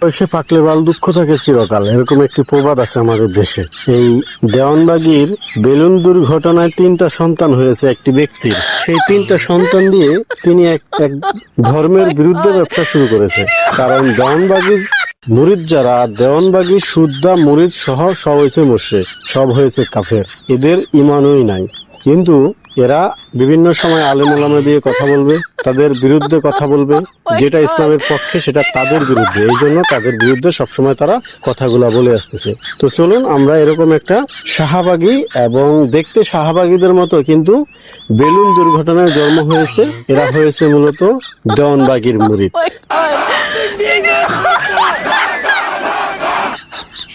বয়সে পাকলে বাল দুঃখ থাকে চিরকাল, এরকম একটি প্রবাদ আছে আমাদের দেশে। এই দেওয়ানবাগির বেলুন দুর্ঘটনায় 3টা সন্তান হয়েছে একটি ব্যক্তির। সেই 3টা সন্তান দিয়ে তিনি এক ধর্মের বিরুদ্ধে ব্যবসা শুরু করেছে। কারণ দেওয়ানবাগির মুরিদ যারা, দেওয়ানবাগি সুদ্দা মুরিদ সহ সব হয়েছে মুশরিক, সব হয়েছে কাফের, এদের ইমানই নাই। কিন্তু এরা বিভিন্ন সময় আলেম ওলামা দিয়ে কথা বলবে, তাদের বিরুদ্ধে কথা বলবে, যেটা ইসলামের পক্ষে সেটা তাদের বিরুদ্ধে। এই জন্য তাদের বিরুদ্ধে সবসময় তারা কথাগুলা বলে আসতেছে। তো চলুন আমরা এরকম একটা শাহবাগী এবং দেখতে শাহবাগীদের মতো কিন্তু বেলুন দুর্ঘটনায় জন্ম হয়েছে, এরা হয়েছে মূলত দেওয়ানবাগির মুরিদ।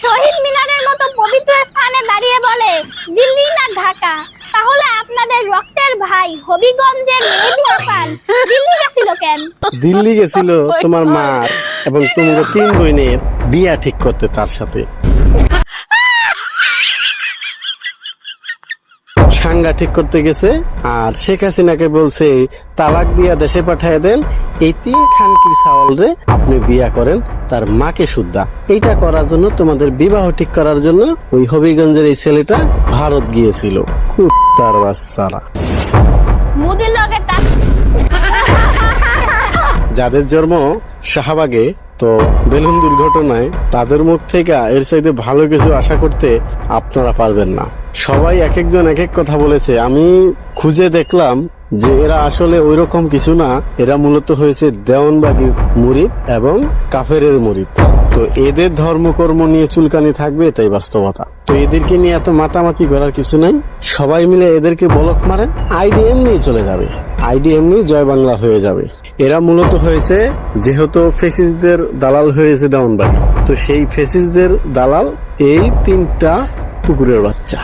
শহীদ মিনারের মতো পবিত্র স্থানে দাঁড়িয়ে বলে দিল্লি না ঢাকা, তাহলে আপনাদের রক্তের ভাই হবিগঞ্জের মেহেদী হাসান দিল্লি গেছিল কেন? দিল্লি গেছিল তোমার মা এবং তোমার 3 বোনের বিয়া ঠিক করতে তার সাথে। সাঙ্গা ঠিক করতে গেছে আর শেখ হাসিনাকে বলছে তালাক দিয়া দেশে পাঠিয়ে দেন, এই 3 খানকির চাওয়ালরে আপনি বিয়া করেন, তার মাকে সুদ্ধা। এইটা করার জন্য, তোমাদের বিবাহ ঠিক করার জন্য ওই হবিগঞ্জের এই ছেলেটা ভারত গিয়েছিল। কুত্তার বাচ্চারা, মুদির লগে যাদের জন্ম শাহবাগে, তো বেলুন দুর্ঘটনায় তাদের মুখ থেকে এর চাইতে ভালো কিছু আশা করতে আপনারা পারবেন না। সবাই এক একজন এক এক কথা বলেছে। আমি খুঁজে দেখলাম যে এরা আসলে ওইরকম কিছু না, এরা মূলত হয়েছে দেওয়ানবাগির মুরিদ এবং কাফেরের মুরিদ। তো এদের ধর্মকর্ম নিয়ে চুলকানি থাকবে, এটাই বাস্তবতা। তো এদেরকে নিয়ে এত মাতামাতি করার কিছু নাই, সবাই মিলে এদেরকে বলক মারেন, আইডিএম নিয়ে চলে যাবে, আইডিএম নিয়ে জয় বাংলা হয়ে যাবে। এরা মূলত হয়েছে, যেহেতু ফেসিসদের দালাল হয়েছে দেওয়ানবাগি, তো সেই ফেসিসদের দালাল এই 3টা কুকুরের বাচ্চা।